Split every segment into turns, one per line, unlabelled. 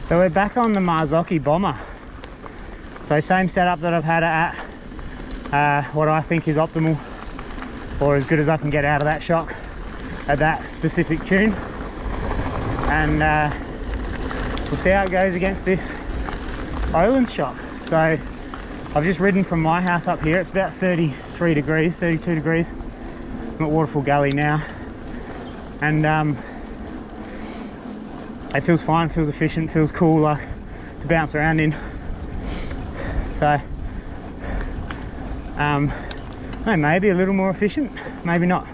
So we're back on the Marzocchi bomber. So same setup that I've had it at, what I think is optimal, or as good as I can get out of that shock at that specific tune. And we'll see how it goes against this Oland shock. So I've just ridden from my house up here. It's about 33 degrees, 32 degrees. I'm at Waterfall Gully now. And it feels fine, feels efficient, feels cool, like to bounce around in. So maybe a little more efficient, maybe not.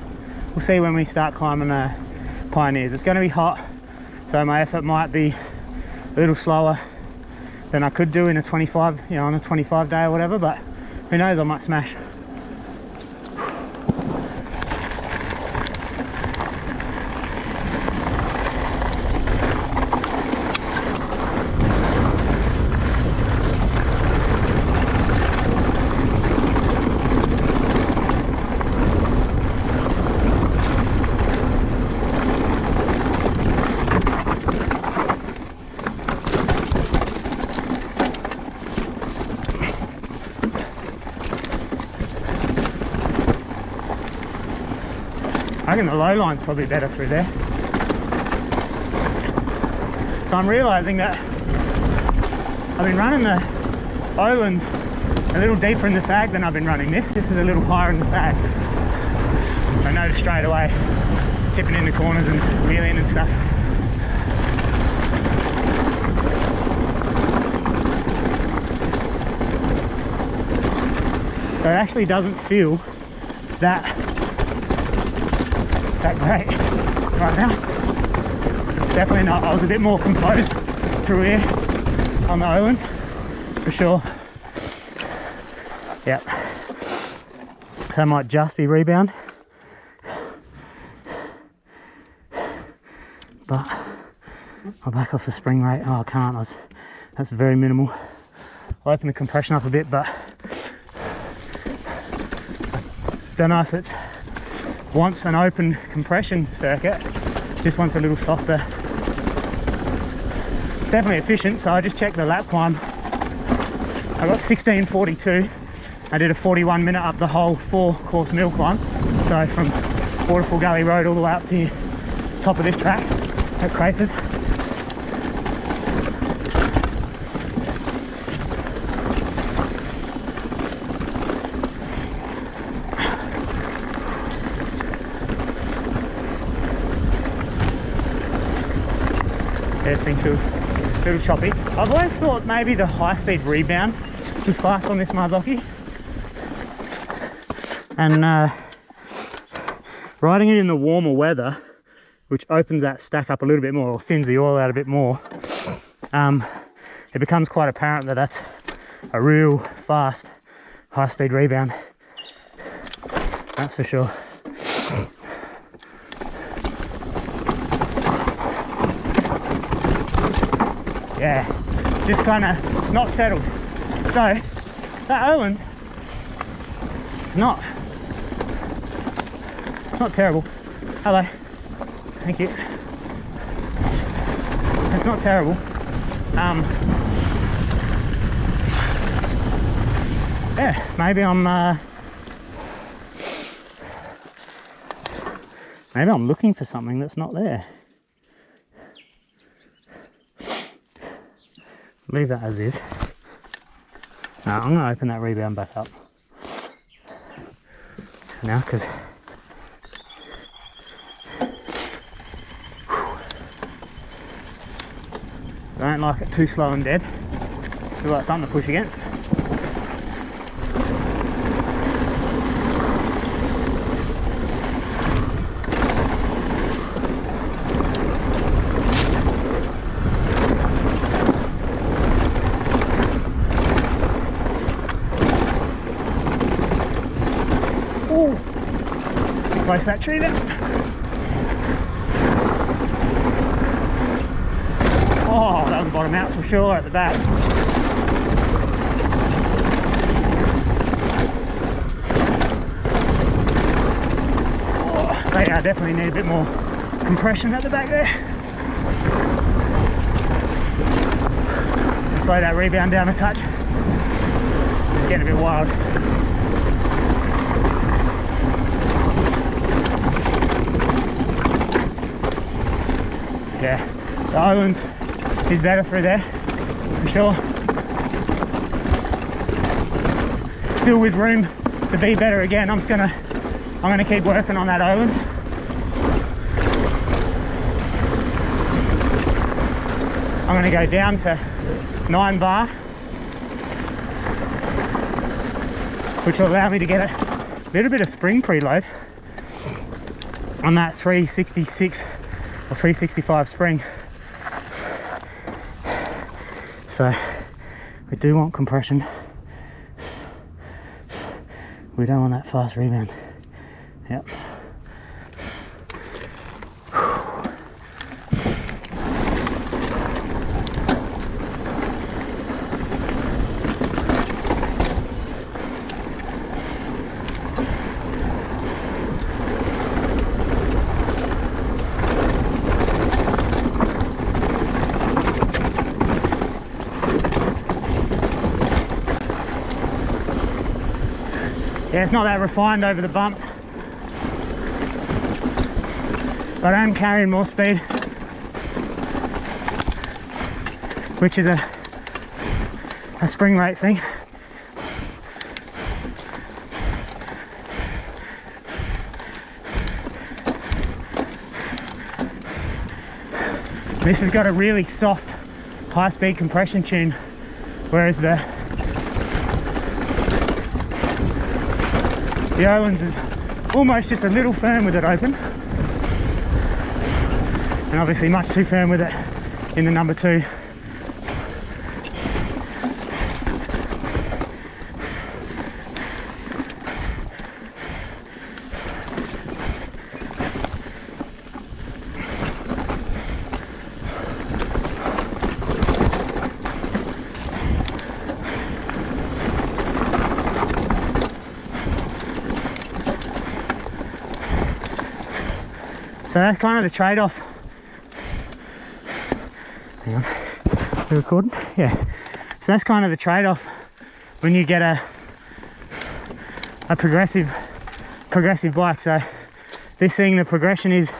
We'll see when we start climbing Pioneers. It's going to be hot, so my effort might be a little slower than I could do in a 25, you know, on a 25 day or whatever, but who knows, I might smash. I reckon the low line's probably better through there. So I'm realising that I've been running the Oland a little deeper in the sag than I've been running this. This is a little higher in the sag. I noticed straight away, tipping in the corners and wheeling and stuff. So it actually doesn't feel that great right now. Definitely not. I was a bit more composed through here on the Oland, for sure. Yep. So I might just be rebound. But I'll back off the spring rate. Oh, I can't. That's very minimal. I'll open the compression up a bit, but don't know if it's wants an open compression circuit, just wants a little softer. It's definitely efficient, so I just checked the lap climb. I got 16:42. I did a 41 minute up the whole 4-course mill climb. So from Waterfall Gully Road all the way up to the top of this track at Crapers. This thing feels a little choppy. I've always thought maybe the high-speed rebound was fast on this Marzocchi. And riding it in the warmer weather, which opens that stack up a little bit more, or thins the oil out a bit more, it becomes quite apparent that that's a real fast high-speed rebound. That's for sure. Yeah, just kind of not settled. So that Oland's not terrible. Hello, thank you. It's not terrible. Yeah, maybe I'm looking for something that's not there. Leave that as is. Now I'm going to open that rebound back up now, because I don't like it too slow and dead. Feels like something to push against. Close that tree there. Oh, that was bottom out for sure at the back. Oh, so yeah, I definitely need a bit more compression at the back there. slow that rebound down a touch. It's getting a bit wild. Yeah, the islands is better through there, for sure. Still with room to be better again. I'm gonna keep working on that island. I'm gonna go down to 9 bar, which will allow me to get a little bit of spring preload on that 366 or 365 spring. So we do want compression. We don't want that fast rebound. Yep. Yeah, it's not that refined over the bumps, but I am carrying more speed, which is a spring rate thing. This has got a really soft high-speed compression tune, whereas the Owens is almost just a little firm with it open, and obviously much too firm with it in the number 2. So that's kind of the trade-off. Hang on, you recording? Yeah. So that's kind of the trade-off when you get a progressive bike. So this thing, the progression is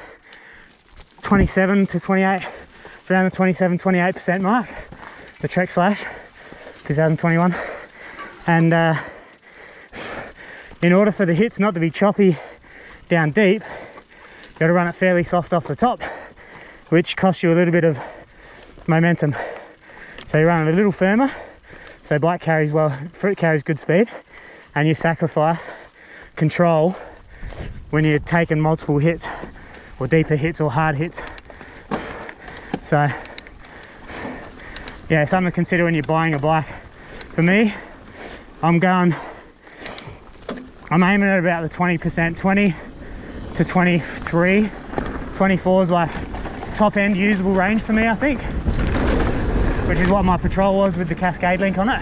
27 to 28, around the 27-28% mark. The Trek Slash 2021, and in order for the hits not to be choppy down deep, you got to run it fairly soft off the top, which costs you a little bit of momentum. So you run it a little firmer, so bike carries well, fruit carries good speed, and you sacrifice control when you're taking multiple hits or deeper hits or hard hits. So yeah, something to consider when you're buying a bike. For me, I'm aiming at about the 20%, 20 to 23, 24 is like top end usable range for me, I think, which is what my Patrol was with the Cascade link on it.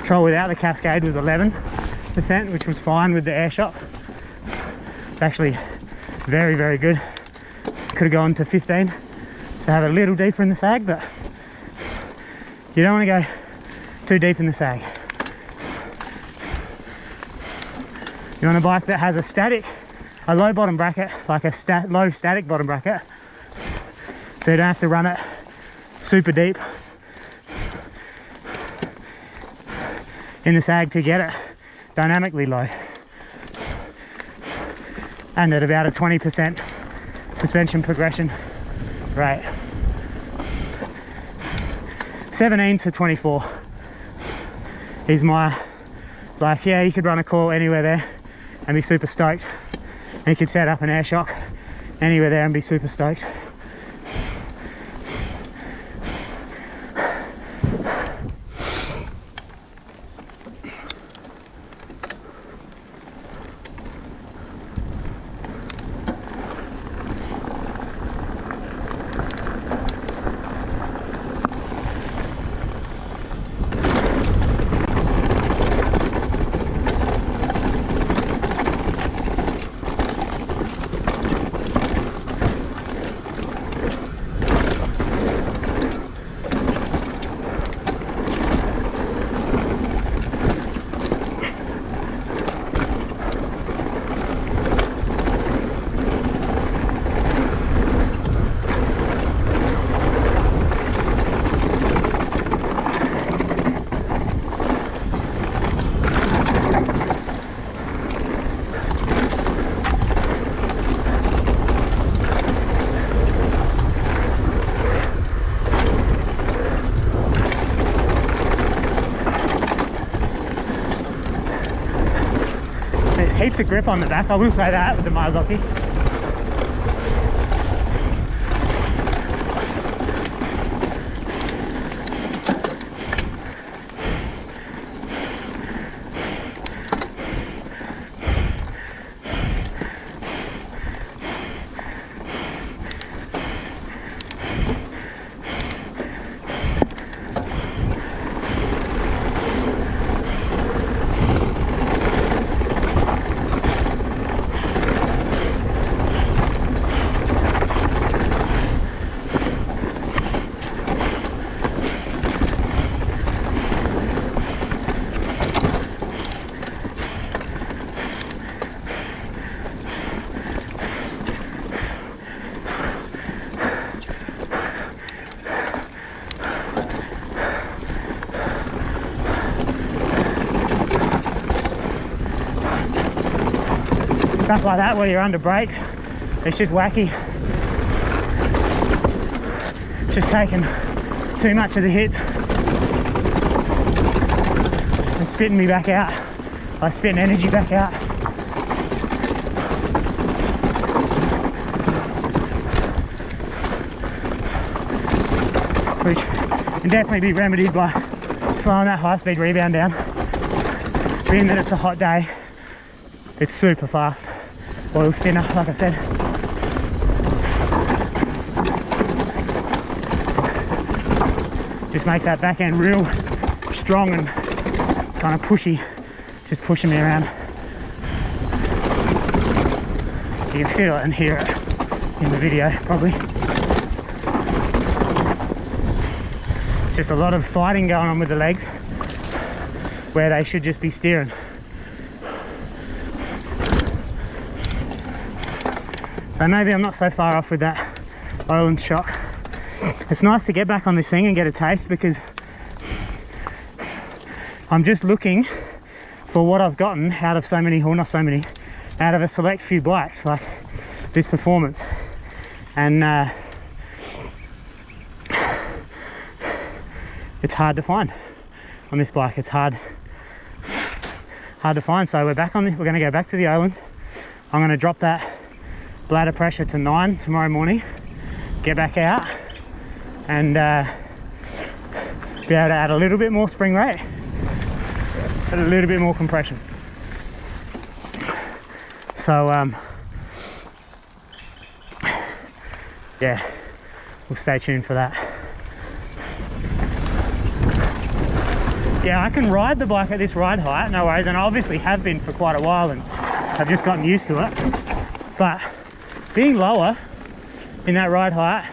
Patrol without the Cascade was 11%, which was fine with the air shock. It's actually very, very good. Could have gone to 15 to have it a little deeper in the sag, but you don't want to go too deep in the sag. You want a bike that has a low bottom bracket, like a low static bottom bracket, so you don't have to run it super deep in the sag to get it dynamically low, and at about a 20% suspension progression rate. 17 to 24 is my, like, yeah, you could run a coil anywhere there and be super stoked, and you could set up an air shock anywhere there and be super stoked. There's heaps of grip on the back, I will say that, with the Marzocchi. Stuff like that where you're under brakes, it's just wacky. It's just taking too much of the hits and spitting me back out. Like spitting energy back out. Which can definitely be remedied by slowing that high speed rebound down. Being that it's a hot day, it's super fast. Oil's thinner, like I said. Just makes that back end real strong and kind of pushy, just pushing me around. You can feel it and hear it in the video, probably. It's just a lot of fighting going on with the legs, where they should just be steering. So maybe I'm not so far off with that Oiland shot. It's nice to get back on this thing and get a taste, because I'm just looking for what I've gotten out of so many, or not so many, out of a select few bikes like this performance. And it's hard to find on this bike. It's hard to find. So we're back on this. We're going to go back to the Oilands. I'm going to drop that bladder pressure to 9 tomorrow morning, get back out and be able to add a little bit more spring rate and a little bit more compression. So yeah, we'll stay tuned for that. Yeah, I can ride the bike at this ride height, no worries, and I obviously have been for quite a while and I've just gotten used to it. But being lower in that ride height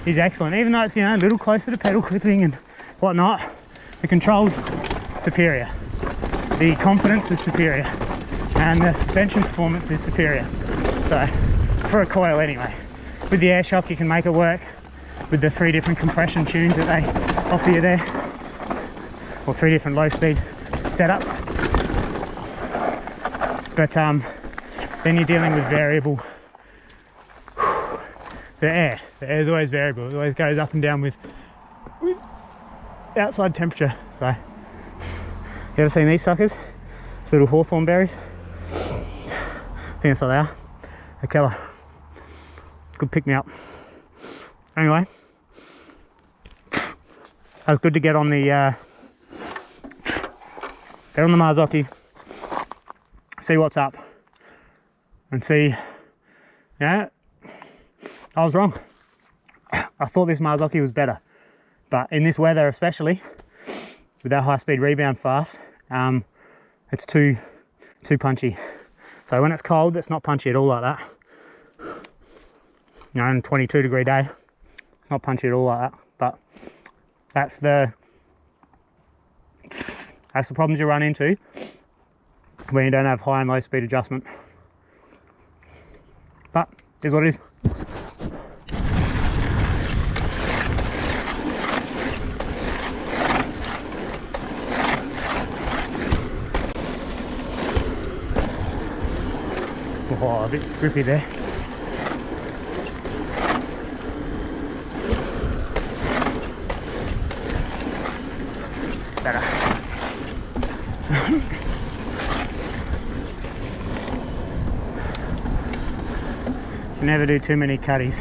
is excellent, even though it's, you know, a little closer to pedal clipping and whatnot. The control's superior, the confidence is superior, and the suspension performance is superior. So for a coil anyway. With the air shock you can make it work with the 3 different compression tunes that they offer you there, or 3 different low speed setups. But then you're dealing with variable. The air is always variable. It always goes up and down with outside temperature. So, you ever seen these suckers? These little hawthorn berries. I think that's what they are. A killer. Good pick me up. Anyway, that was good to get on the Marzocchi, see what's up, and see, yeah, I was wrong. I thought this Marzocchi was better, but in this weather especially, with that high speed rebound fast, it's too punchy. So when it's cold, it's not punchy at all like that. You know, on a 22 degree day, it's not punchy at all like that. But that's the problems you run into when you don't have high and low speed adjustment. But here's what it is. Oh, a bit grippy there. Better. Never do too many cutties.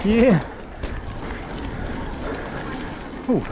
Yeah. Ooh.